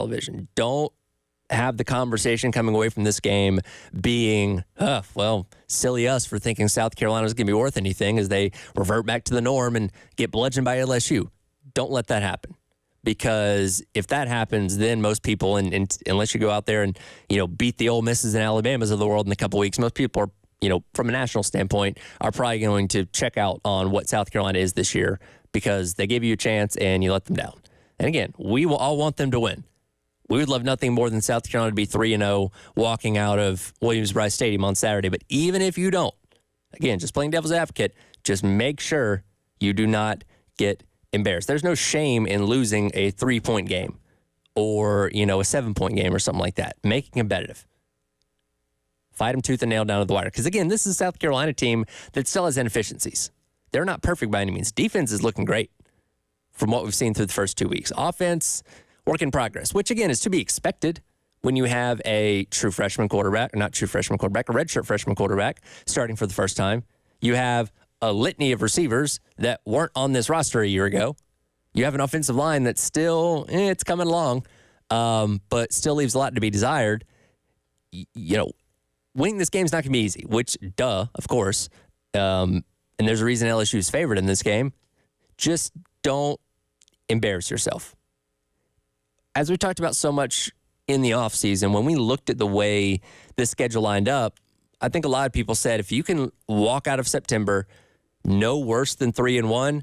television. Don't have the conversation coming away from this game being, silly us for thinking South Carolina is going to be worth anything as they revert back to the norm and get bludgeoned by LSU. Don't let that happen. Because if that happens, then most people, and unless you go out there and, beat the Ole Misses and Alabamas of the world in a couple weeks, most people are, from a national standpoint, are probably going to check out on what South Carolina is this year because they gave you a chance and you let them down. And again, we will all want them to win. We would love nothing more than South Carolina to be 3-0 walking out of Williams-Brice Stadium on Saturday. But even if you don't, again, just playing devil's advocate, just make sure you do not get embarrassed. There's no shame in losing a 3-point game or, a 7-point game or something like that. Make it competitive. Fight them tooth and nail down to the wire. Because, again, this is a South Carolina team that still has inefficiencies. They're not perfect by any means. Defense is looking great from what we've seen through the first 2 weeks. Offense, work in progress, which, again, is to be expected when you have a true freshman quarterback, a redshirt freshman quarterback starting for the first time. You have a litany of receivers that weren't on this roster a year ago. You have an offensive line that's still, it's coming along, but still leaves a lot to be desired. Winning this game is not going to be easy, which, of course. And there's a reason LSU is favored in this game. Just don't embarrass yourself. As we talked about so much in the offseason, when we looked at the way this schedule lined up, I think a lot of people said if you can walk out of September no worse than 3-1,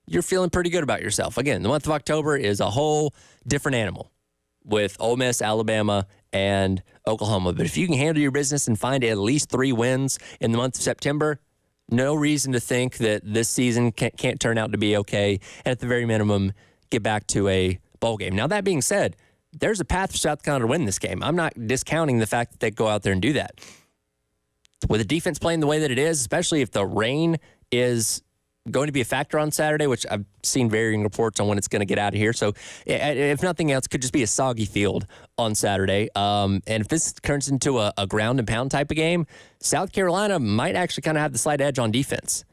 you're feeling pretty good about yourself. Again, the month of October is a whole different animal with Ole Miss, Alabama, and Oklahoma. But if you can handle your business and find at least 3 wins in the month of September, no reason to think that this season can't turn out to be okay. And at the very minimum, get back to a bowl game. Now, that being said, there's a path for South Carolina to win this game. I'm not discounting the fact that they go out there and do that. With the defense playing the way that it is, especially if the rain is going to be a factor on Saturday, which I've seen varying reports on when it's going to get out of here. So if nothing else, could just be a soggy field on Saturday. And if this turns into a ground and pound type of game, South Carolina might actually kind of have the slight edge on defense.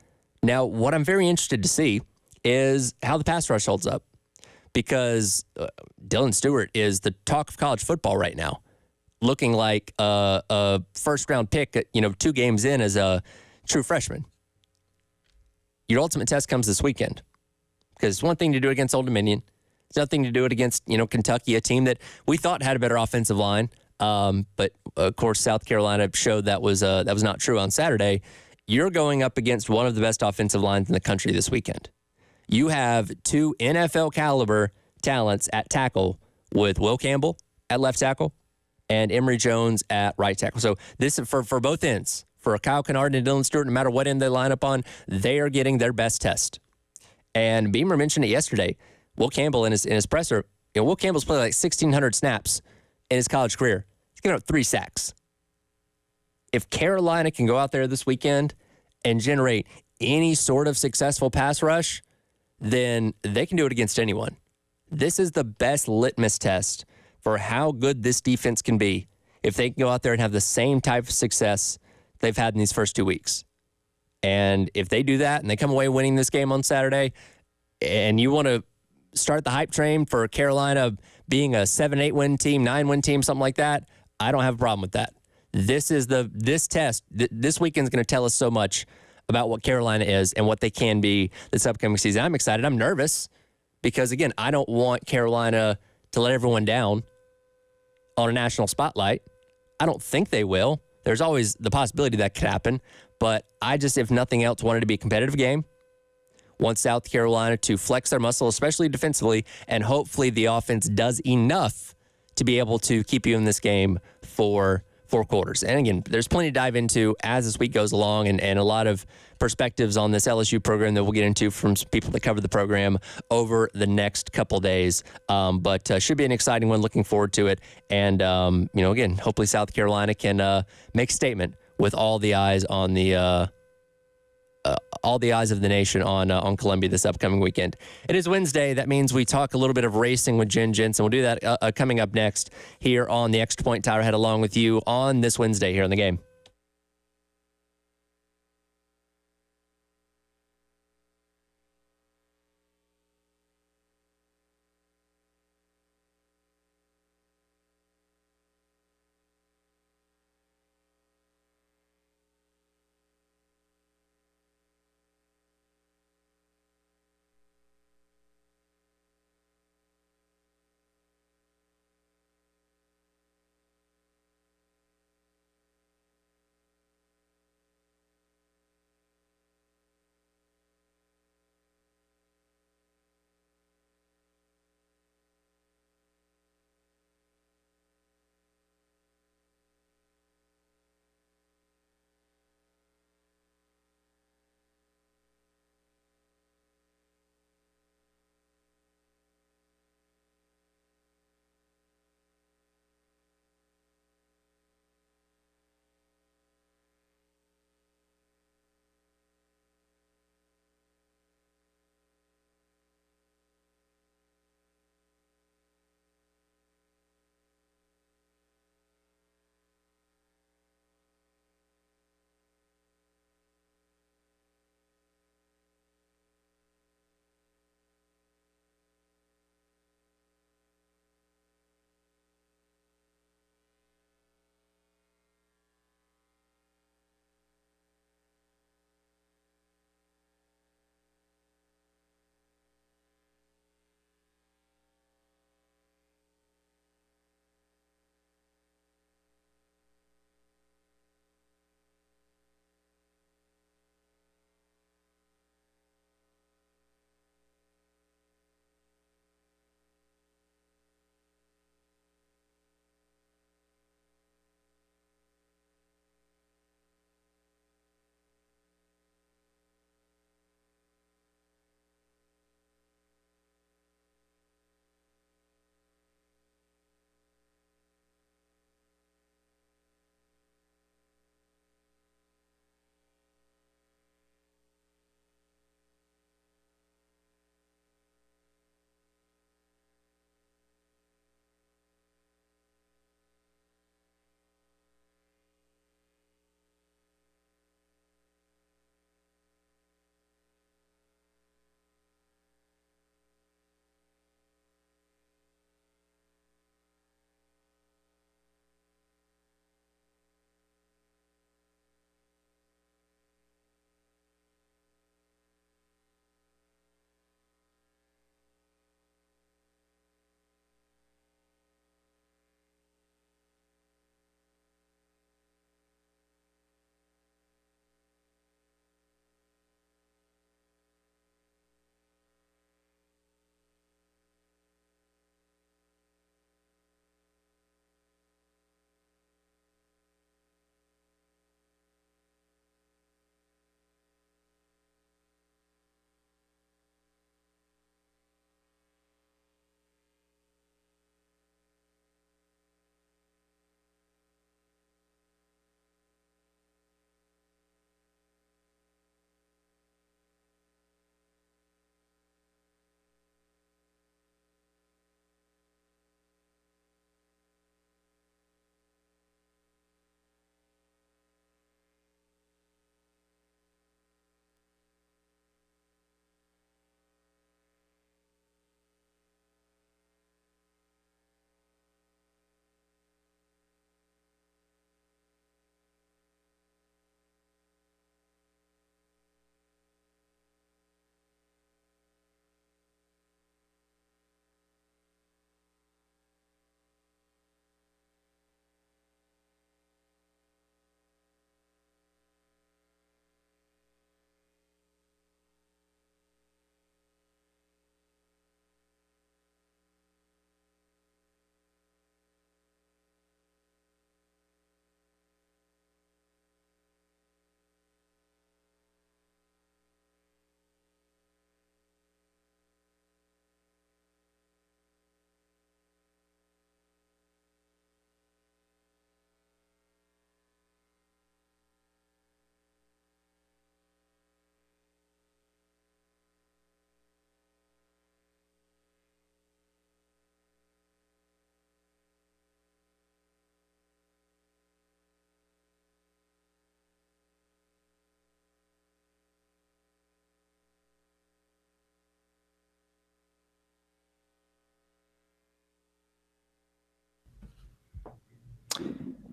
Now, what I'm very interested to see is how the pass rush holds up, because Dylan Stewart is the talk of college football right now, looking like a first-round pick, 2 games in as a true freshman. Your ultimate test comes this weekend, because it's one thing to do it against Old Dominion. It's nothing to do it against, Kentucky, a team that we thought had a better offensive line. But, of course, South Carolina showed that was not true on Saturday. You're going up against one of the best offensive lines in the country this weekend. You have 2 NFL-caliber talents at tackle with Will Campbell at left tackle and Emory Jones at right tackle. So this is for both ends. For Kyle Kennard and Dylan Stewart, no matter what end they line up on, they are getting their best test. And Beamer mentioned it yesterday. Will Campbell in his presser, Will Campbell's played like 1,600 snaps in his college career. He's going to have 3 sacks. If Carolina can go out there this weekend and generate any sort of successful pass rush, then they can do it against anyone. This is the best litmus test for how good this defense can be if they can go out there and have the same type of success they've had in these first 2 weeks. And if they do that and they come away winning this game on Saturday, and you want to start the hype train for Carolina being a 7-8 win team, 9-win team, something like that, I don't have a problem with that. This test, this weekend's going to tell us so much about what Carolina is and what they can be this upcoming season. I'm excited. I'm nervous because, again, I don't want Carolina to let everyone down on a national spotlight. I don't think they will. There's always the possibility that could happen. But I just, if nothing else, wanted to be a competitive game. Want South Carolina to flex their muscle, especially defensively, and hopefully the offense does enough to be able to keep you in this game for 4 quarters. And again, there's plenty to dive into as this week goes along, and a lot of perspectives on this LSU program that we'll get into from some people that cover the program over the next couple days. But should be an exciting one. Looking forward to it. And, again, hopefully South Carolina can make a statement with all the eyes on all the eyes of the nation on Columbia this upcoming weekend. It is Wednesday. That means we talk a little bit of racing with Jen Jensen. We'll do that coming up next here on the Extra Point Tire Head along with you on this Wednesday here on the game.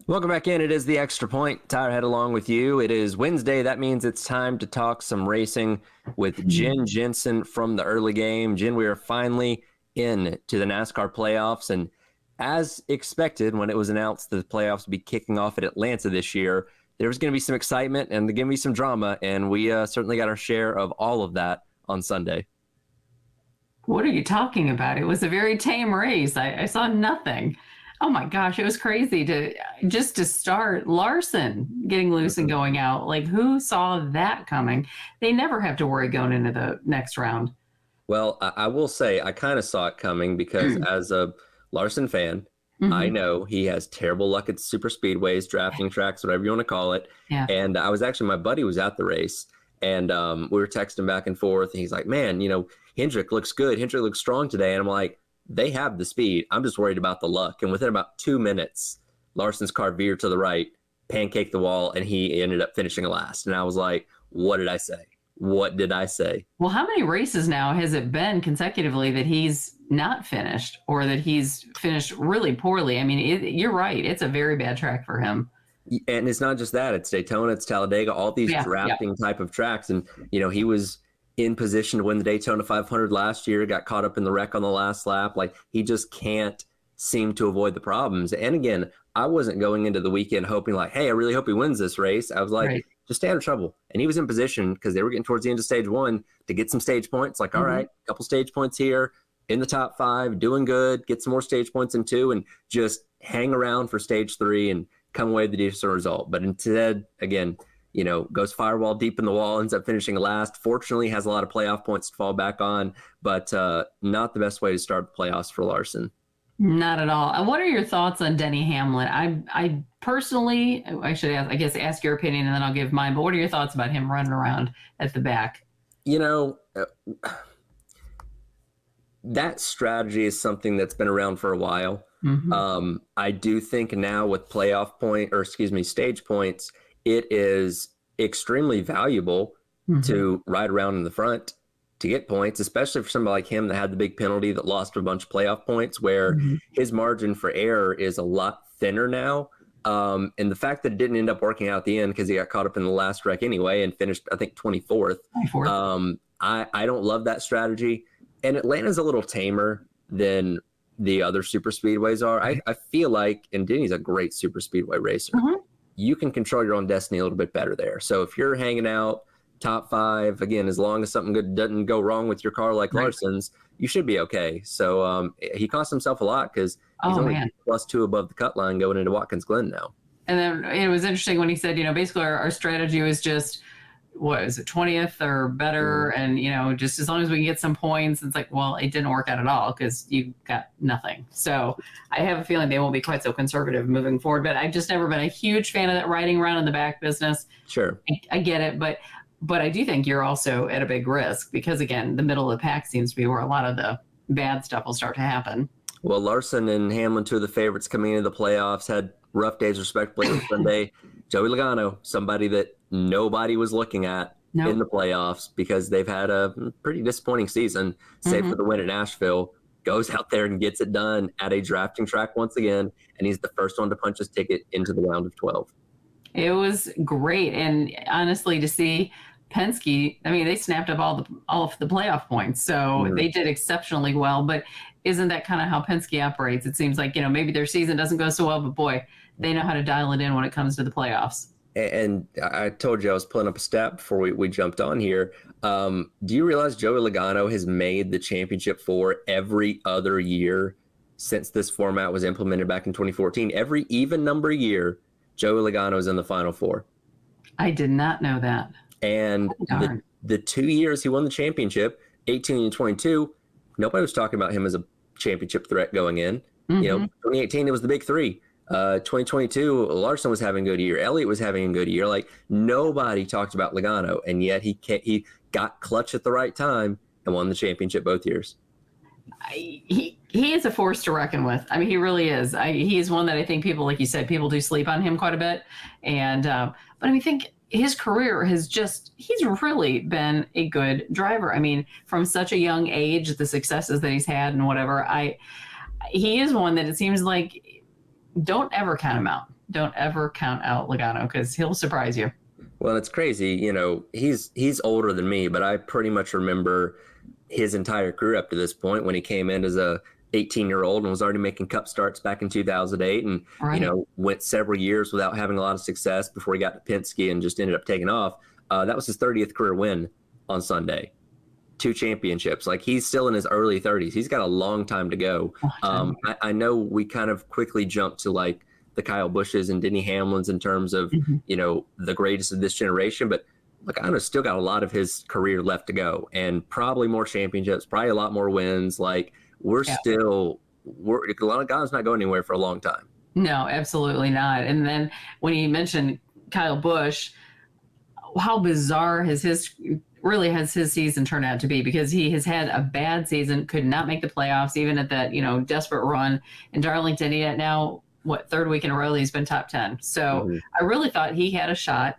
Welcome back in. It is the Extra Point. Tyler Head along with you. It is Wednesday. That means it's time to talk some racing with Jen Jensen from the early game. Jen, we are finally in to the NASCAR playoffs. And as expected, when it was announced that the playoffs would be kicking off at Atlanta this year, there was going to be some excitement and going to be some drama. And we certainly got our share of all of that on Sunday. What are you talking about? It was a very tame race. I saw nothing. Oh my gosh, it was crazy to start Larson getting loose and going out. Like, who saw that coming? They never have to worry going into the next round. Well, I will say I kind of saw it coming because as a Larson fan, I know he has terrible luck at super speedways, drafting tracks, whatever you want to call it. Yeah. And I was actually, my buddy was at the race, and we were texting back and forth. And he's like, man, Hendrick looks good. Hendrick looks strong today. And I'm like, they have the speed. I'm just worried about the luck. And within about 2 minutes, Larson's car veered to the right, pancaked the wall, and he ended up finishing last. And I was like, what did I say? What did I say? Well, how many races now has it been consecutively that he's not finished or that he's finished really poorly? I mean, you're right. It's a very bad track for him. And it's not just that. It's Daytona, it's Talladega, all these drafting type of tracks. And, he was in position to win the Daytona 500 last year, got caught up in the wreck on the last lap. Like, he just can't seem to avoid the problems. And again, I wasn't going into the weekend hoping like, hey, I really hope he wins this race. I was like, just stay out of trouble. And he was in position because they were getting towards the end of stage one to get some stage points. Like, all right, a couple stage points here in the top 5, doing good, get some more stage points in 2, and just hang around for stage 3 and come away with the decent result. But instead, again, goes firewall deep in the wall, ends up finishing last. Fortunately, has a lot of playoff points to fall back on, but not the best way to start the playoffs for Larson. Not at all. And what are your thoughts on Denny Hamlin? I personally, I should ask your opinion and then I'll give mine. But what are your thoughts about him running around at the back? That strategy is something that's been around for a while. I do think now with stage points, it is extremely valuable to ride around in the front to get points, especially for somebody like him that had the big penalty that lost a bunch of playoff points, where his margin for error is a lot thinner now. And the fact that it didn't end up working out at the end because he got caught up in the last wreck anyway and finished, I think, 24th. I don't love that strategy. And Atlanta's a little tamer than the other super speedways are. I feel like, and Denny's a great super speedway racer. You can control your own destiny a little bit better there. So if you're hanging out top 5, again, as long as something good doesn't go wrong with your car like Larson's, you should be okay. So he cost himself a lot because he's only +2 above the cut line going into Watkins Glen now. And then it was interesting when he said, basically our strategy was just, what is it, 20th or better, and just as long as we can get some points. It's like, well, it didn't work out at all because you got nothing. So I have a feeling they won't be quite so conservative moving forward. But I've just never been a huge fan of that riding around in the back business. Sure, I get it, but I do think you're also at a big risk because, again, the middle of the pack seems to be where a lot of the bad stuff will start to happen. Well, Larson and Hamlin, 2 of the favorites coming into the playoffs, had rough days respectively on Sunday. Joey Logano, somebody that nobody was looking at in the playoffs because they've had a pretty disappointing season, save for the win at Nashville, goes out there and gets it done at a drafting track once again, and he's the first one to punch his ticket into the round of 12. It was great. And honestly, to see Penske, I mean, they snapped up all of the playoff points. So they did exceptionally well. But isn't that kind of how Penske operates? It seems like, maybe their season doesn't go so well, but boy, they know how to dial it in when it comes to the playoffs. And I told you I was pulling up a stat before we jumped on here. Do you realize Joey Logano has made the championship 4 every other year since this format was implemented back in 2014? Every even number year, Joey Logano is in the Final 4. I did not know that. And the 2 years he won the championship, 18 and 22, nobody was talking about him as a championship threat going in. 2018, it was the big 3. 2022, Larson was having a good year. Elliott was having a good year. Like, nobody talked about Logano, and yet he got clutch at the right time and won the championship both years. He is a force to reckon with. I mean, he really is. He is one that I think people, like you said, people do sleep on him quite a bit. And but I mean, I think his career he's really been a good driver. I mean, from such a young age, the successes that he's had and whatever, he is one that it seems like don't ever count him out. don't ever count out Logano because he'll surprise you. Well, it's crazy. You know, he's older than me, but I pretty much remember his entire career up to this point when he came in as a 18-year-old and was already making cup starts back in 2008 and, Right. you know, went several years without having a lot of success before he got to Penske and just ended up taking off. That was his 30th career win on Sunday. 2 championships. Like, he's still in his early 30s. He's got a long time to go. I know we kind of quickly jumped to like the Kyle Bushes and Denny Hamlins in terms of, you know, the greatest of this generation, but Logano's still got a lot of his career left to go and probably more championships, probably a lot more wins. Like, Logano's not going anywhere for a long time. No, absolutely not. And then when you mentioned Kyle Busch, how bizarre has his season turned out to be, because he has had a bad season, could not make the playoffs, even at that, you know, desperate run in Darlington. He had now, third week in a row he's been top 10. So I really thought he had a shot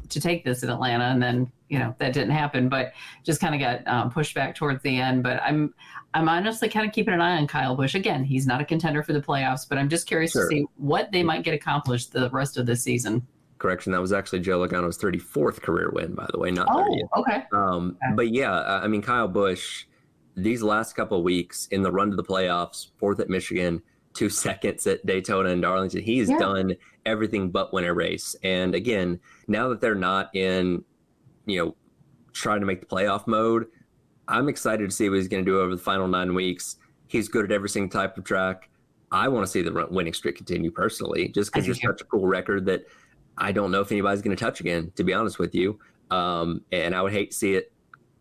to take this in Atlanta, and then, you know, that didn't happen, but just kind of got pushed back towards the end. But I'm honestly kind of keeping an eye on Kyle Busch. Again, he's not a contender for the playoffs, but I'm just curious to see what they might get accomplished the rest of this season. Correction, that was actually Joe Logano's 34th career win, by the way, not 30th. Okay. But yeah, I mean, Kyle Busch, these last couple of weeks in the run to the playoffs, 4th at Michigan, 2 seconds at Daytona and Darlington, he's done everything but win a race. And again, now that they're not in, you know, trying to make the playoff mode, I'm excited to see what he's going to do over the final 9 weeks. He's good at every single type of track. I want to see the winning streak continue personally, just because it's such a cool record that I don't know if anybody's going to touch again, to be honest with you. And I would hate to see it,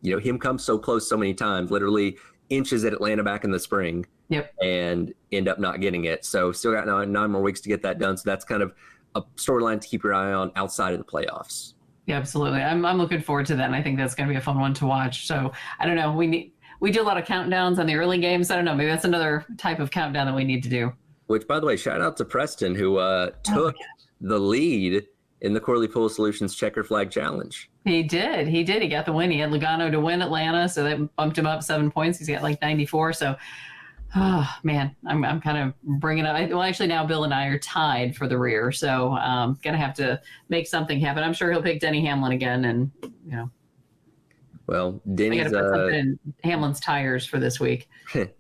you know, him come so close so many times, literally inches at Atlanta back in the spring, and end up not getting it. So still got 9 more weeks to get that done. So that's kind of a storyline to keep your eye on outside of the playoffs. Yeah, absolutely. I'm looking forward to that, and I think that's going to be a fun one to watch. So I don't know. We do a lot of countdowns on the early games. I don't know. Maybe that's another type of countdown that we need to do. Which, by the way, shout out to Preston, who took the lead in the Corley Pool Solutions Checker Flag Challenge. He did. He got the win. He had Logano to win Atlanta, so that bumped him up 7 points. He's got like 94. So, oh man, I'm kind of bringing up. Well, actually, now Bill and I are tied for the rear, so gonna have to make something happen. I'm sure he'll pick Denny Hamlin again, and you know. Well, I Denny's got to put something in Hamlin's tires for this week.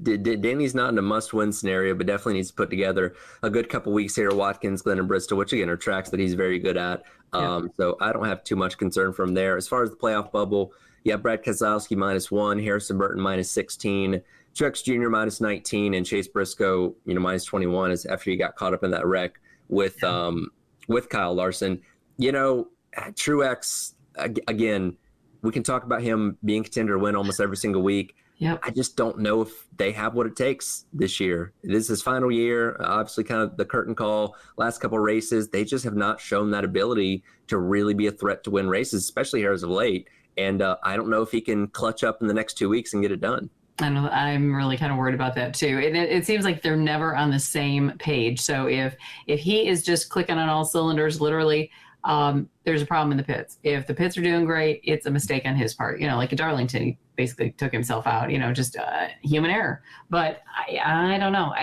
Denny's not in a must-win scenario, but definitely needs to put together a good couple weeks here at Watkins Glen and Bristol, which again are tracks that he's very good at. So I don't have too much concern from there. As far as the playoff bubble, Brad Keselowski -1, Harrison Burton -16, Truex Jr. -19, and Chase Briscoe, you know, -21 is after he got caught up in that wreck with Kyle Larson. You know, Truex, again, we can talk about him being contender to win almost every single week. I just don't know if they have what it takes this year. This is his final year. Obviously, kind of the curtain call. Last couple of races, they just have not shown that ability to really be a threat to win races, especially here as of late. And I don't know if he can clutch up in the next 2 weeks and get it done. And I'm really kind of worried about that too. And it seems like they're never on the same page. So if he is just clicking on all cylinders, literally, there's a problem in the pits. If the pits are doing great, it's a mistake on his part. You know, like at Darlington, he basically took himself out. You know, just human error. But I don't know.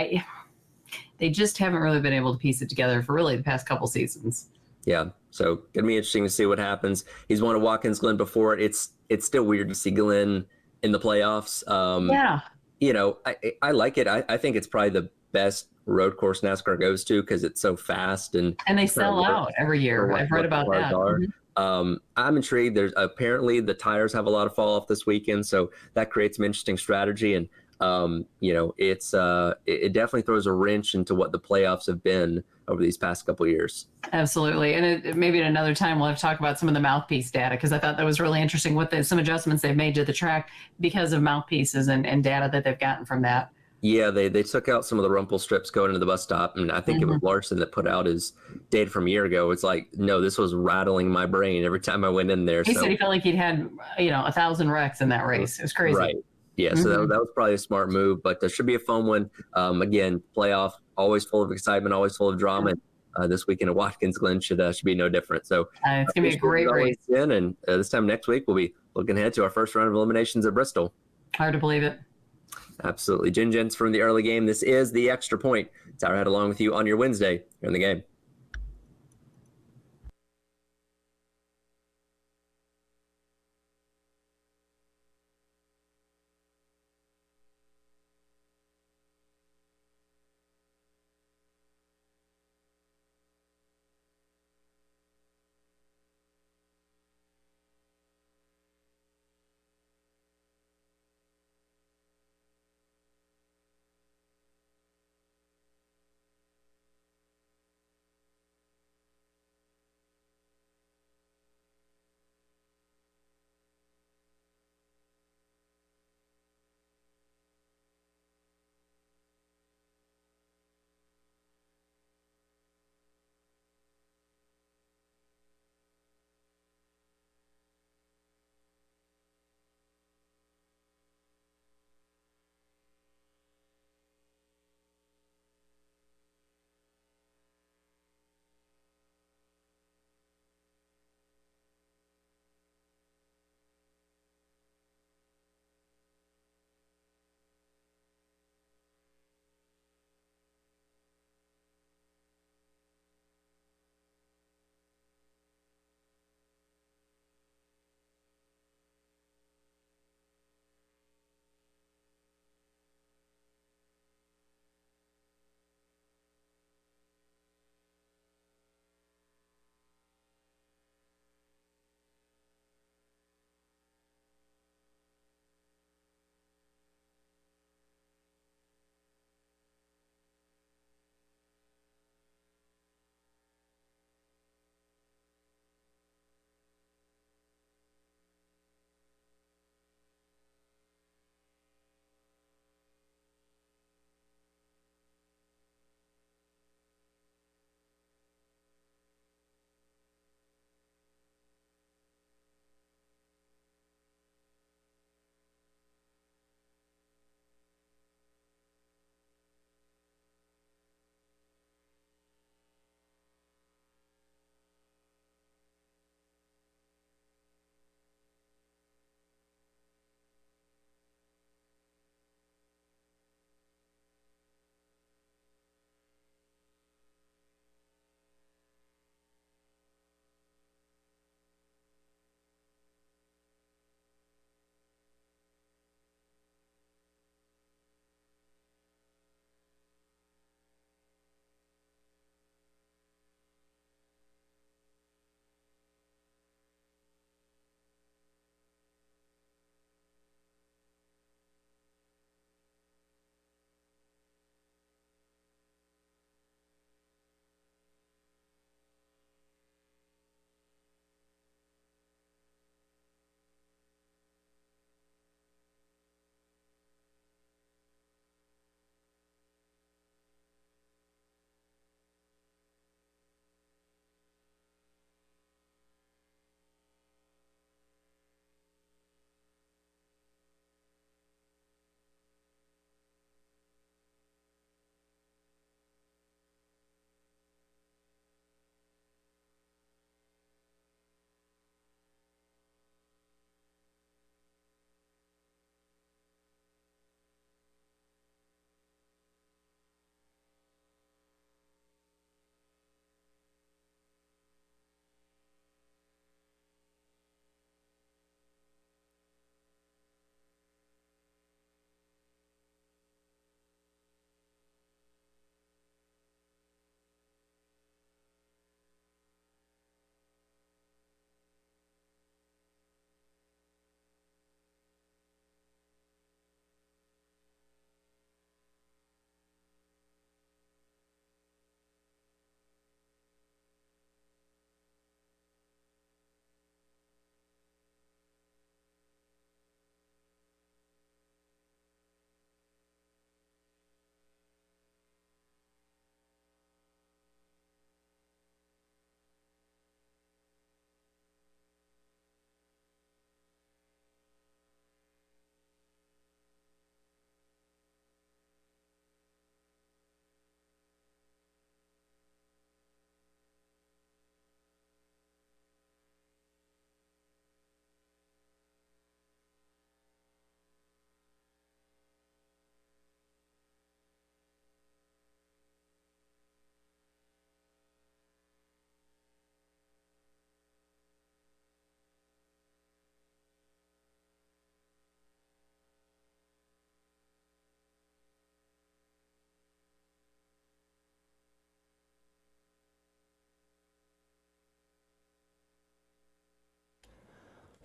They just haven't really been able to piece it together for really the past couple seasons. Yeah, so gonna be interesting to see what happens. He's won at Watkins Glen before. It's still weird to see Glen in the playoffs. You know, I like it. I think it's probably the best road course NASCAR goes to because it's so fast and they sell out every year. I've read about that. I'm intrigued. There's apparently the tires have a lot of fall off this weekend, so that creates some interesting strategy. And you know, it definitely throws a wrench into what the playoffs have been over these past couple of years. Absolutely. And maybe at another time we'll have to talk about some of the mouthpiece data, because I thought that was really interesting what some adjustments they've made to the track because of mouthpieces and data that they've gotten from that. Yeah, they took out some of the rumple strips going into the bus stop, and I think it was Larson that put out his data from a year ago. It's like, no, this was rattling my brain every time I went in there. He said he felt like he'd had, 1,000 wrecks in that race. It was crazy. Right. Yeah, so that was probably a smart move, but there should be a fun one. Again, playoff, always full of excitement, always full of drama. And this weekend at Watkins Glen should be no different. So it's going to be a great race. And this time next week, we'll be looking ahead to our first round of eliminations at Bristol. Hard to believe it. Absolutely. Gents from the early game. This is The Extra Point. Tyler Head along with you on your Wednesday here in the game.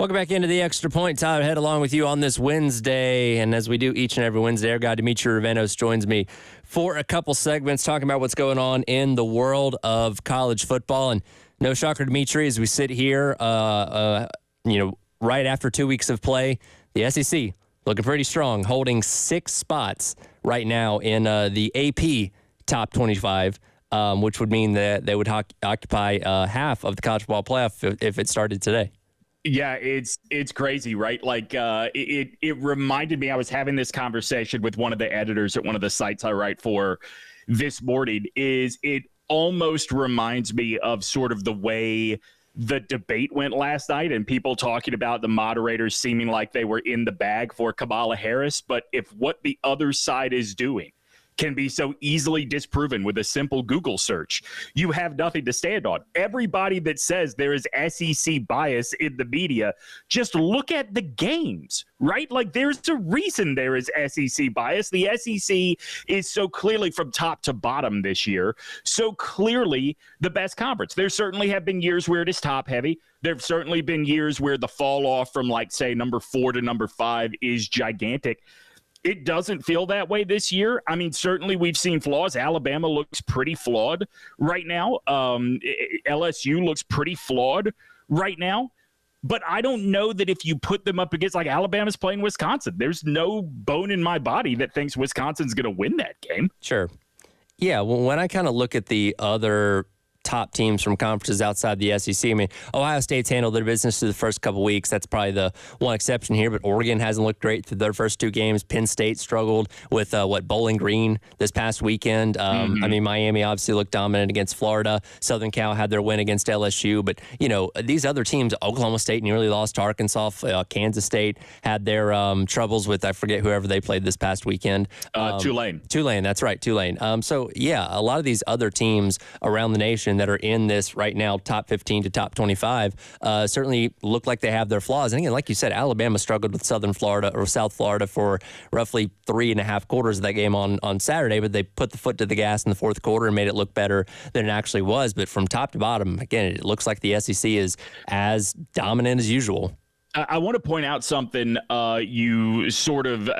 Welcome back into the Extra Point. Tyler Head along with you on this Wednesday. And as we do each and every Wednesday, our guy Dimitri Ravenos joins me for a couple segments talking about what's going on in the world of college football. And no shocker, Dimitri, as we sit here, right after 2 weeks of play, the SEC looking pretty strong, holding 6 spots right now in the AP top 25, which would mean that they would occupy half of the college football playoff if it started today. Yeah, it's crazy, right? Like it reminded me, I was having this conversation with one of the editors at one of the sites I write for this morning, it almost reminds me of sort of the way the debate went last night and people talking about the moderators seeming like they were in the bag for Kamala Harris. But if what the other side is doing can be so easily disproven with a simple Google search, you have nothing to stand on. Everybody that says there is SEC bias in the media, just look at the games, right? Like there's a reason there is SEC bias. The SEC is so clearly from top to bottom this year, so clearly the best conference. There certainly have been years where it is top heavy. There have certainly been years where the fall off from like say number 4 to number 5 is gigantic. It doesn't feel that way this year. I mean, certainly we've seen flaws. Alabama looks pretty flawed right now. LSU looks pretty flawed right now. But I don't know that if you put them up against, like Alabama's playing Wisconsin, there's no bone in my body that thinks Wisconsin's going to win that game. Sure. Yeah, well, when I kind of look at the other top teams from conferences outside the SEC. I mean, Ohio State's handled their business through the first couple weeks. That's probably the one exception here, but Oregon hasn't looked great through their first 2 games. Penn State struggled with Bowling Green this past weekend. I mean, Miami obviously looked dominant against Florida. Southern Cal had their win against LSU, but, these other teams, Oklahoma State nearly lost to Arkansas. Kansas State had their troubles with, I forget whoever they played this past weekend. Tulane, that's right, Tulane. So, yeah, a lot of these other teams around the nation that are in this right now, top 15 to top 25, certainly look like they have their flaws. And again, like you said, Alabama struggled with South Florida for roughly 3.5 quarters of that game on Saturday, but they put the foot to the gas in the fourth quarter and made it look better than it actually was. But from top to bottom, again, it looks like the SEC is as dominant as usual. I want to point out something you sort of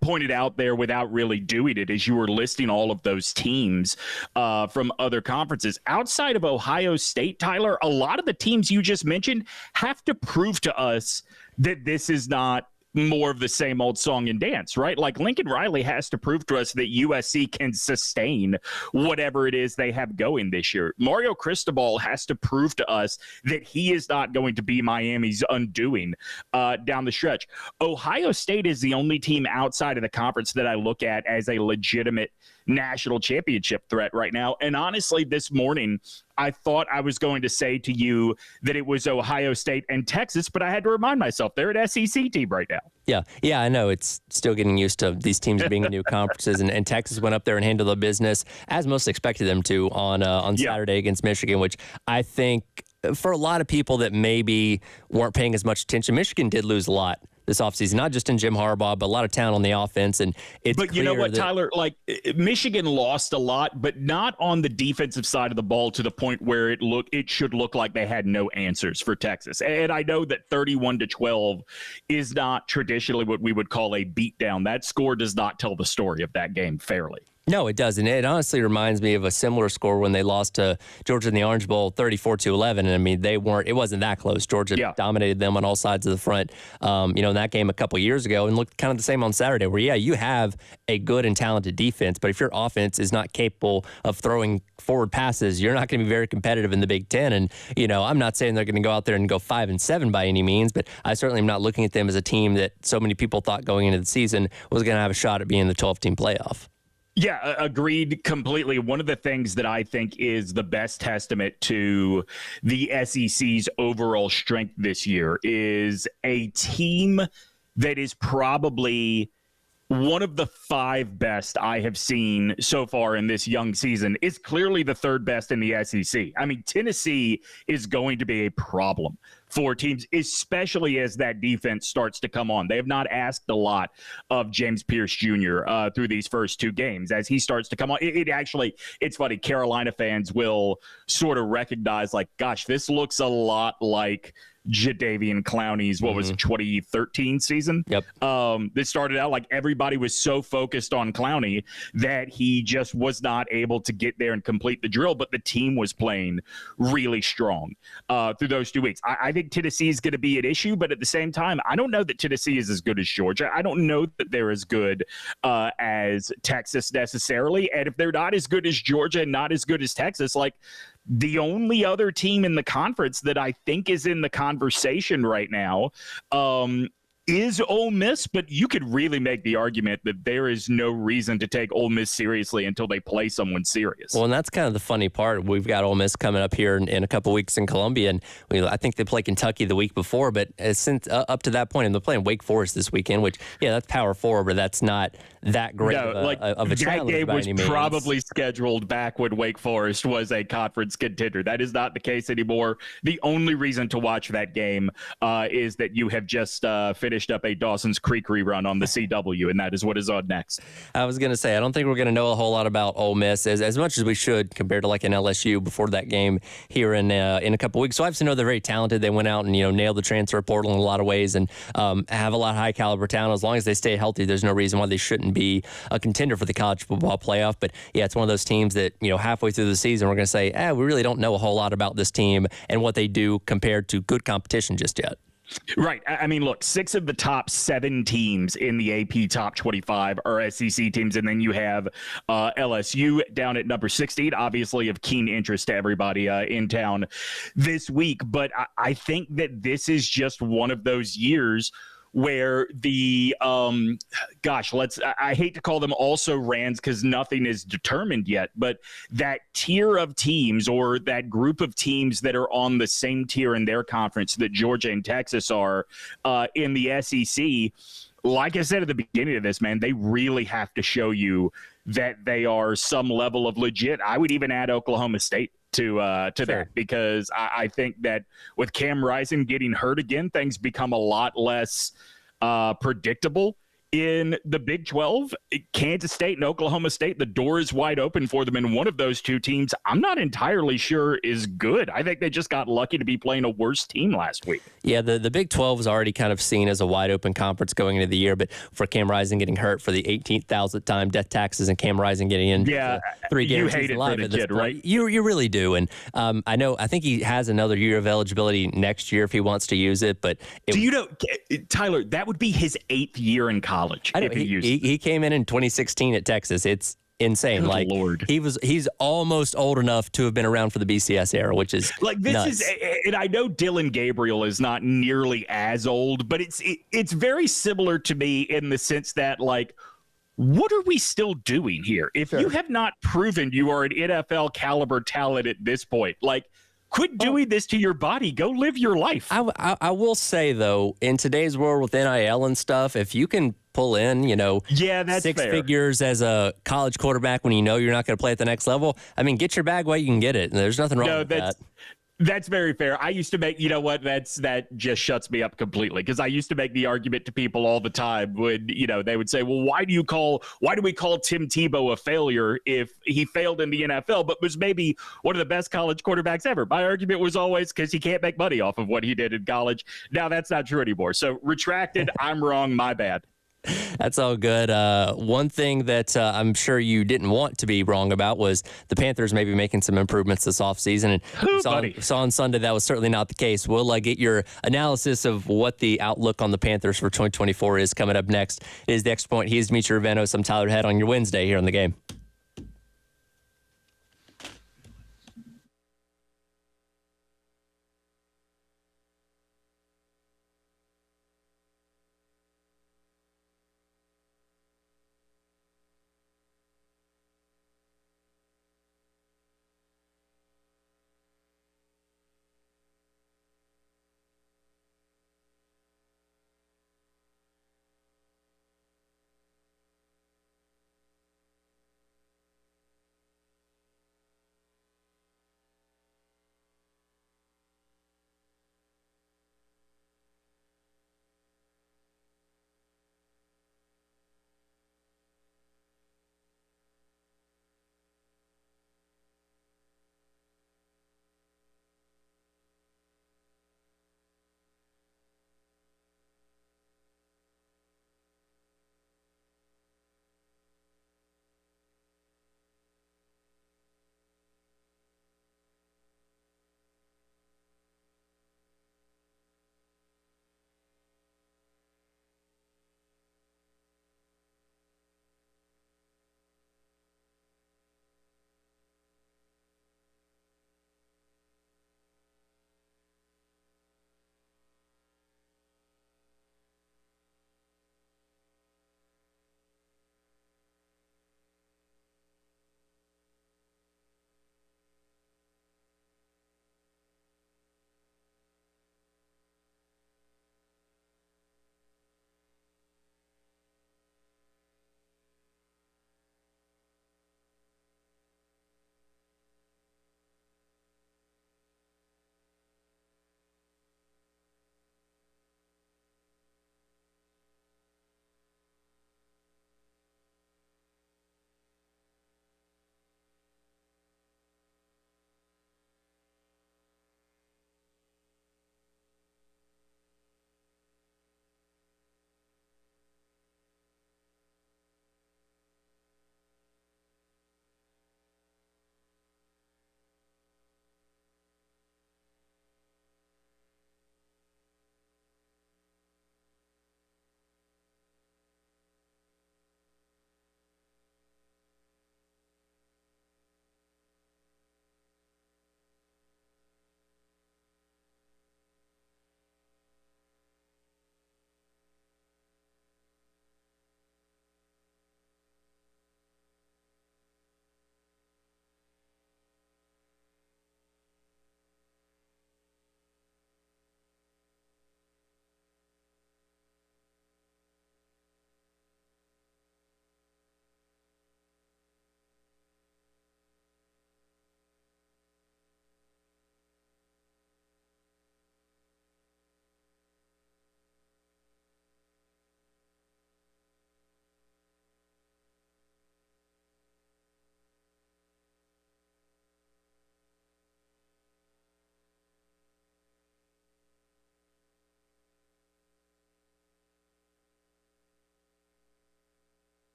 pointed out there without really doing it as you were listing all of those teams from other conferences. Outside of Ohio State, Tyler, a lot of the teams you just mentioned have to prove to us that this is not more of the same old song and dance, right? Like Lincoln Riley has to prove to us that USC can sustain whatever it is they have going this year. Mario Cristobal has to prove to us that he is not going to be Miami's undoing down the stretch. Ohio State is the only team outside of the conference that I look at as a legitimate national championship threat right now. And honestly, this morning, I thought I was going to say to you that it was Ohio State and Texas, but I had to remind myself they're an SEC team right now. Yeah, I know. It's still getting used to these teams being in new conferences, and Texas went up there and handled the business as most expected them to on Saturday against Michigan, which I think for a lot of people that maybe weren't paying as much attention, Michigan did lose a lot this offseason, not just in Jim Harbaugh, but a lot of talent on the offense. And it's But you know what, Tyler? Like Michigan lost a lot, but not on the defensive side of the ball to the point where it should look like they had no answers for Texas. And I know that 31-12 is not traditionally what we would call a beatdown. That score does not tell the story of that game fairly. No, it doesn't. It honestly reminds me of a similar score when they lost to Georgia in the Orange Bowl, 34-11. And I mean, it wasn't that close. Georgia dominated them on all sides of the front, in that game a couple years ago, and looked kind of the same on Saturday where, you have a good and talented defense, but if your offense is not capable of throwing forward passes, you're not going to be very competitive in the Big Ten. And, I'm not saying they're going to go out there and go 5-7 by any means, but I certainly am not looking at them as a team that so many people thought going into the season was going to have a shot at being in the 12-team playoff. Yeah, agreed completely. One of the things that I think is the best testament to the SEC's overall strength this year is a team that is probably one of the 5 best I have seen so far in this young season. Is clearly the 3rd best in the SEC. I mean, Tennessee is going to be a problem for teams, especially as that defense starts to come on. They have not asked a lot of James Pierce Jr. Through these first 2 games. As he starts to come on, it's funny. Carolina fans will sort of recognize, like, gosh, this looks a lot like Jadeveon Clowney's, what was it, 2013 season? Yep. This started out like everybody was so focused on Clowney that he just was not able to get there and complete the drill, but the team was playing really strong through those 2 weeks. I think Tennessee is going to be an issue, but at the same time, I don't know that Tennessee is as good as Georgia. I don't know that they're as good as Texas necessarily. And if they're not as good as Georgia and not as good as Texas, like, the only other team in the conference that I think is in the conversation right now is Ole Miss, but you could really make the argument that there is no reason to take Ole Miss seriously until they play someone serious. Well, and that's kind of the funny part. We've got Ole Miss coming up here in a couple weeks in Columbia, and I think they play Kentucky the week before, but since up to that point, and they're playing Wake Forest this weekend, which, yeah, that's Power 4, but that's not that great of a challenge. That game by was any means. probably scheduled back when Wake Forest was a conference contender. That is not the case anymore. The only reason to watch that game is that you have just finished up a Dawson's Creek rerun on the CW, and that is what is on next. I was going to say, I don't think we're going to know a whole lot about Ole Miss as much as we should compared to like an LSU before that game here in a couple weeks. So I obviously know they're very talented. They went out and nailed the transfer portal in a lot of ways and have a lot of high caliber talent. As long as they stay healthy, there's no reason why they shouldn't be a contender for the college football playoff. But yeah, it's one of those teams that halfway through the season we're going to say, we really don't know a whole lot about this team and what they do compared to good competition just yet. Right. I mean, look, 6 of the top 7 teams in the AP top 25 are SEC teams. And then you have LSU down at number 16, obviously of keen interest to everybody in town this week. But I think that this is just one of those years where the I hate to call them also rans because nothing is determined yet, but that tier of teams or that group of teams that are on the same tier in their conference that Georgia and Texas are in the SEC, like I said at the beginning of this, man, they really have to show you that they are some level of legit. I would even add Oklahoma State to that, because I think that with Cam Rising getting hurt again, things become a lot less predictable in the Big 12. Kansas State and Oklahoma State, the door is wide open for them, and one of those two teams I'm not entirely sure is good. I think they just got lucky to be playing a worse team last week. Yeah, the Big 12 is already kind of seen as a wide open conference going into the year, but for Cam Rising getting hurt for the 18,000th time, death taxes, and Cam Rising getting in 3 games, you hate it for the kid, right? You really do, and I think he has another year of eligibility next year if he wants to use it. But do you know, Tyler, that would be his 8th year in college. He came in 2016 at Texas. It's insane. Good like Lord. He's almost old enough to have been around for the BCS era, which is like this nuts. And I know Dylan Gabriel is not nearly as old, but it's very similar to me in the sense that, like, what are we still doing here? If you have not proven you are an NFL caliber talent at this point, like, quit doing this to your body. Go live your life. I will say, though, in today's world with NIL and stuff, if you can pull in, that's 6 fair. figures as a college quarterback when you're not going to play at the next level, I mean, get your bag while you can get it. There's nothing wrong with that. That's very fair. I used to make, that just shuts me up completely, because I used to make the argument to people all the time when, they would say, well, why do we call Tim Tebow a failure if he failed in the NFL, but was maybe one of the best college quarterbacks ever? My argument was always because he can't make money off of what he did in college. Now that's not true anymore. So retracted. I'm wrong. My bad. That's all good. One thing that I'm sure you didn't want to be wrong about was the Panthers maybe making some improvements this offseason. And saw on Sunday that was certainly not the case. We'll get your analysis of what the outlook on the Panthers for 2024 is coming up next. It is The Extra Point. He is Demetri Ravenos. I'm Tyler Head on your Wednesday here on The Game.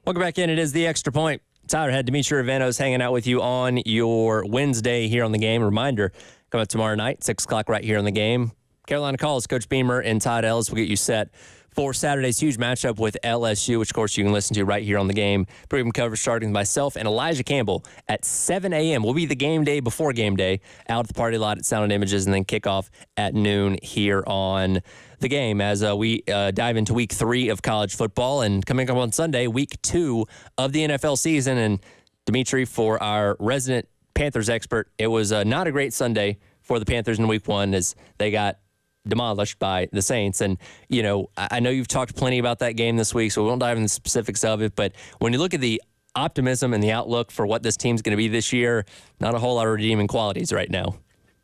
Welcome back in. It is the Extra Point. Tyler Head, Dimitri Ravanos hanging out with you on your Wednesday here on the Game. Reminder, coming up tomorrow night, 6 o'clock right here on the Game. Carolina Calls, Coach Beamer and Todd Ellis will get you set for Saturday's huge matchup with LSU, which, of course, you can listen to right here on the Game. Pregame coverage starting with myself and Elijah Campbell at 7 a.m. Will be the game day before game day out at the party lot at Sound and Images, and then kickoff at noon here on the Game as we dive into week 3 of college football. And coming up on Sunday, week 2 of the NFL season. And Dimitri, for our resident Panthers expert, it was not a great Sunday for the Panthers in week 1 as they got demolished by the Saints. And, you know, I know you've talked plenty about that game this week, so we won't dive into the specifics of it. But when you look at the optimism and the outlook for what this team's going to be this year, not a whole lot of redeeming qualities right now.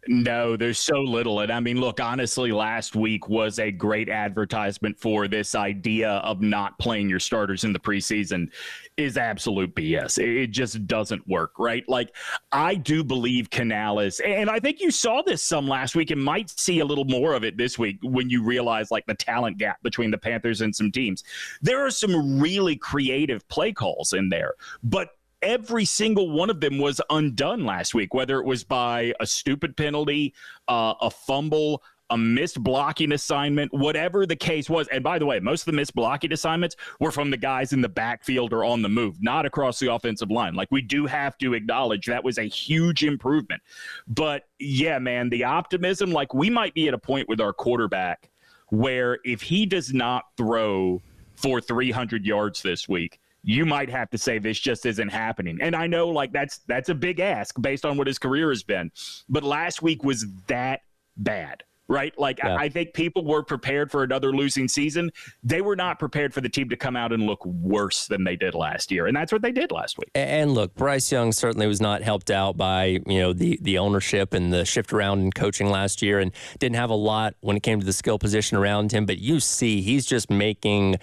No, there's so little. And I mean, look, honestly, last week was a great advertisement for this idea of not playing your starters in the preseason is absolute BS. It just doesn't work, right? Like, I do believe Canales, and I think you saw this some last week and might see a little more of it this week when you realize like the talent gap between the Panthers and some teams. There are some really creative play calls in there, but every single one of them was undone last week, whether it was by a stupid penalty, a fumble, a missed blocking assignment, whatever the case was. And by the way, most of the missed blocking assignments were from the guys in the backfield or on the move, not across the offensive line. Like, we do have to acknowledge that was a huge improvement. But yeah, man, the optimism, like, we might be at a point with our quarterback where if he does not throw for 300 yards this week, you might have to say this just isn't happening. And I know, like, that's a big ask based on what his career has been. But last week was that bad, right? Like, yeah. I think people were prepared for another losing season. They were not prepared for the team to come out and look worse than they did last year. And that's what they did last week. And look, Bryce Young certainly was not helped out by, you know, the ownership and the shift around in coaching last year, and didn't have a lot when it came to the skill position around him. But you see, he's just making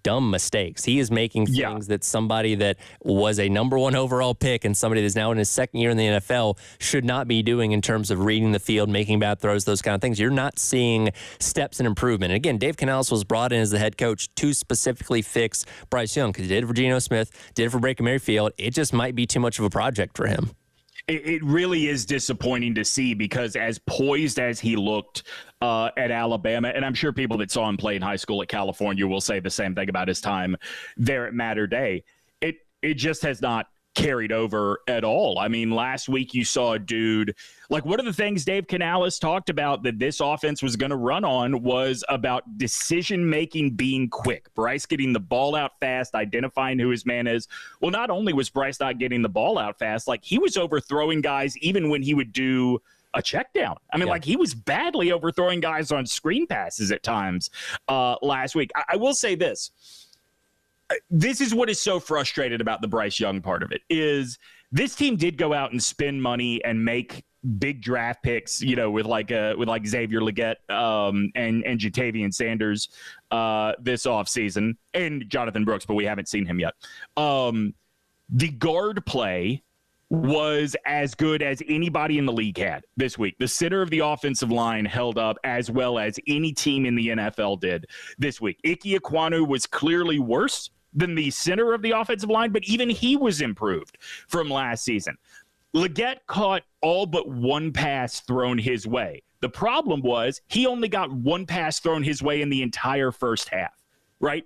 dumb mistakes. He is making things that somebody that was a number 1 overall pick and somebody that's now in his second year in the NFL should not be doing in terms of reading the field, making bad throws, those kind of things. You're not seeing steps in improvement. And again, Dave Canales was brought in as the head coach to specifically fix Bryce Young, because he did it for Geno Smith, did it for Baker Mayfield. It just might be too much of a project for him. It really is disappointing to see, because as poised as he looked at Alabama, and I'm sure people that saw him play in high school at California will say the same thing about his time there at Mater Dei, it just has not carried over at all. I mean, last week you saw a dude, like, one of the things Dave Canales talked about that this offense was going to run on was about decision-making being quick. Bryce getting the ball out fast, identifying who his man is. Well, not only was Bryce not getting the ball out fast, like, he was overthrowing guys even when he would do a check down. I mean, like, he was badly overthrowing guys on screen passes at times last week. I will say this. This is what is so frustrated about the Bryce Young part of it, is this team did go out and spend money and make big draft picks, you know, with like Xavier Legette and Jatavian Sanders this offseason, and Jonathan Brooks, but we haven't seen him yet. The guard play was as good as anybody in the league had this week. The center of the offensive line held up as well as any team in the NFL did this week. Ike Ekwonu was clearly worse than the center of the offensive line, but even he was improved from last season. Legette caught all but one pass thrown his way. The problem was he only got one pass thrown his way in the entire first half, right?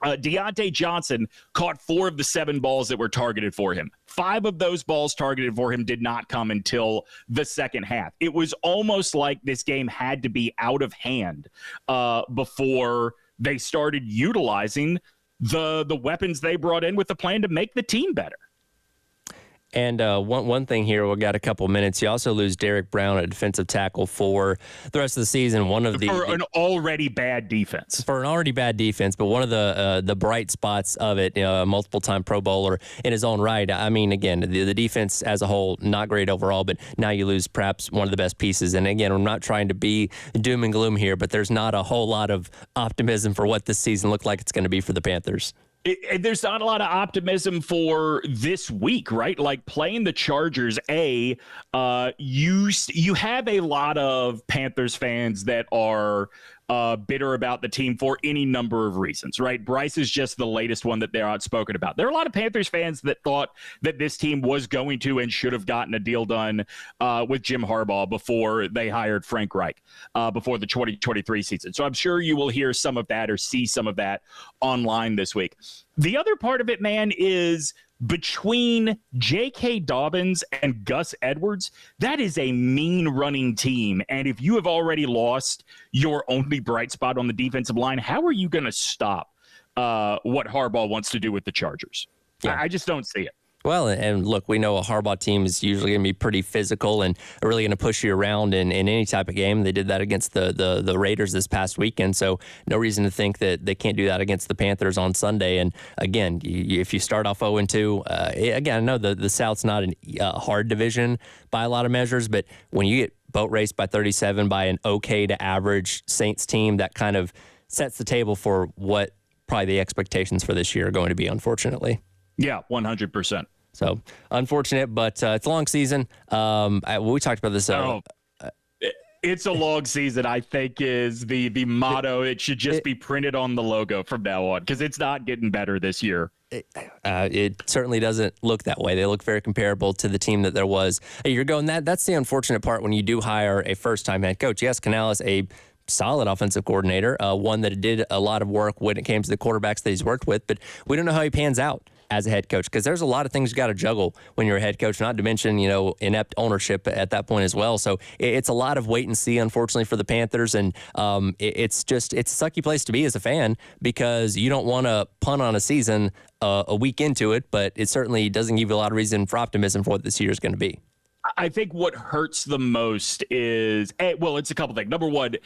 Deontay Johnson caught 4 of the 7 balls that were targeted for him. 5 of those balls targeted for him did not come until the second half. It was almost like this game had to be out of hand before they started utilizing the weapons they brought in with the plan to make the team better. And one thing here, we've got a couple minutes. You also lose Derek Brown, a defensive tackle, for the rest of the season. For an already bad defense. For an already bad defense, but one of the bright spots of it, you know, a multiple-time Pro Bowler in his own right. I mean, again, the defense as a whole, not great overall, but now you lose perhaps one of the best pieces. And again, I'm not trying to be doom and gloom here, but there's not a whole lot of optimism for what this season looked like it's going to be for the Panthers. There's not a lot of optimism for this week, right? Like, playing the Chargers, you have a lot of Panthers fans that are bitter about the team for any number of reasons, right? Bryce is just the latest one that they're outspoken about. There are a lot of Panthers fans that thought that this team was going to and should have gotten a deal done with Jim Harbaugh before they hired Frank Reich, before the 2023 season. So I'm sure you will hear some of that or see some of that online this week. The other part of it, man, is between J.K. Dobbins and Gus Edwards, that is a mean running team. And if you have already lost your only bright spot on the defensive line, how are you going to stop what Harbaugh wants to do with the Chargers? Yeah. I just don't see it. Well, and look, we know a Harbaugh team is usually going to be pretty physical and really going to push you around in any type of game. They did that against the Raiders this past weekend, so no reason to think that they can't do that against the Panthers on Sunday. And again, if you start off 0-2, again, I know the South's not a hard division by a lot of measures, but when you get boat raced by 37 by an okay to average Saints team, that kind of sets the table for what probably the expectations for this year are going to be, unfortunately. Yeah, 100%. So unfortunate, but it's a long season. We talked about this. It's a long season, I think, is the motto. It should just be printed on the logo from now on, because it's not getting better this year. It certainly doesn't look that way. They look very comparable to the team that there was a year ago. And that's the unfortunate part when you do hire a first-time head coach. Yes, Canales, a solid offensive coordinator, one that did a lot of work when it came to the quarterbacks that he's worked with, but we don't know how he pans out as a head coach, because there's a lot of things you got to juggle when you're a head coach, not to mention, inept ownership at that point as well. So it's a lot of wait and see, unfortunately, for the Panthers. And it's a sucky place to be as a fan, because you don't want to punt on a season a week into it, but it certainly doesn't give you a lot of reason for optimism for what this year is going to be. I think what hurts the most is, it's a couple things. Number one,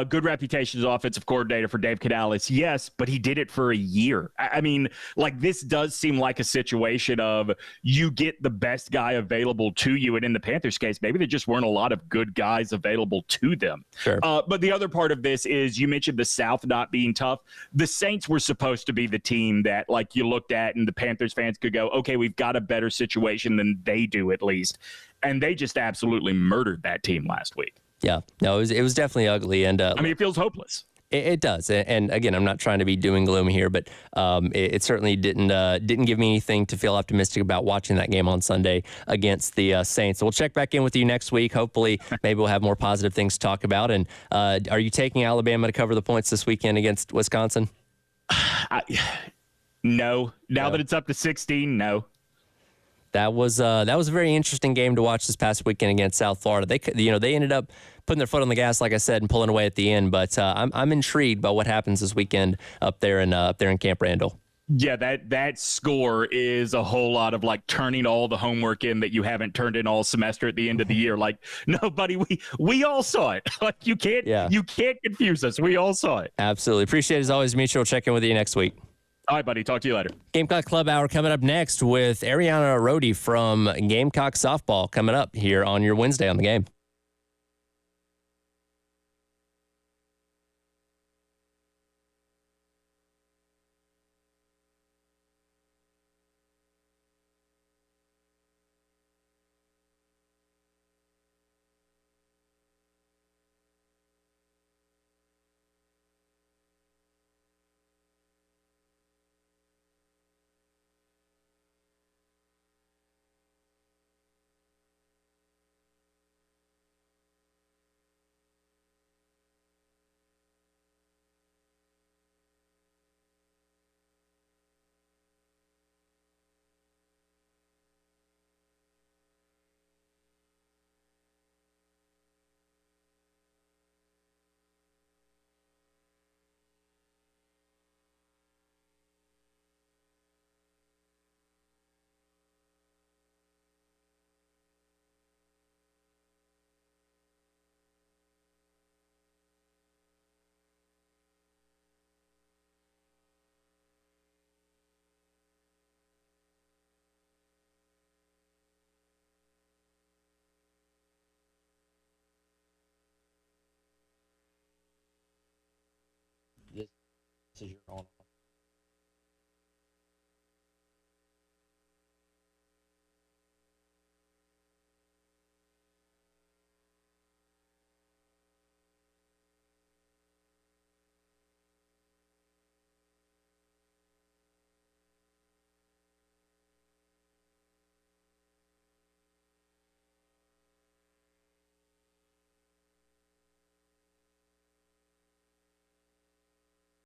good reputation as offensive coordinator for Dave Canales. Yes, but he did it for a year. I mean, this does seem like a situation of you get the best guy available to you. And in the Panthers case, maybe there just weren't a lot of good guys available to them. Sure. But the other part of this is, you mentioned the South not being tough. The Saints were supposed to be the team that, you looked at and the Panthers fans could go, okay, we've got a better situation than they do, at least. And they just absolutely murdered that team last week. Yeah, no, it was definitely ugly. And it feels hopeless. It does. And again, I'm not trying to be doom and gloom here, but it certainly didn't give me anything to feel optimistic about watching that game on Sunday against the Saints. So we'll check back in with you next week. Hopefully, maybe we'll have more positive things to talk about. And are you taking Alabama to cover the points this weekend against Wisconsin? No. Now that it's up to 16, no. That was a very interesting game to watch this past weekend against South Florida. They ended up putting their foot on the gas, like I said, and pulling away at the end. But I'm intrigued by what happens this weekend up there in Camp Randall. Yeah, that score is a whole lot of turning all the homework in that you haven't turned in all semester at the end of the year. No, buddy, we all saw it. You can't confuse us. We all saw it. Absolutely. Appreciate it as always, Mitchell. Check in with you next week. All right, buddy. Talk to you later. Gamecock Club Hour coming up next with Ariana Rodi from Gamecock Softball coming up here on your Wednesday on the Game. This is your own.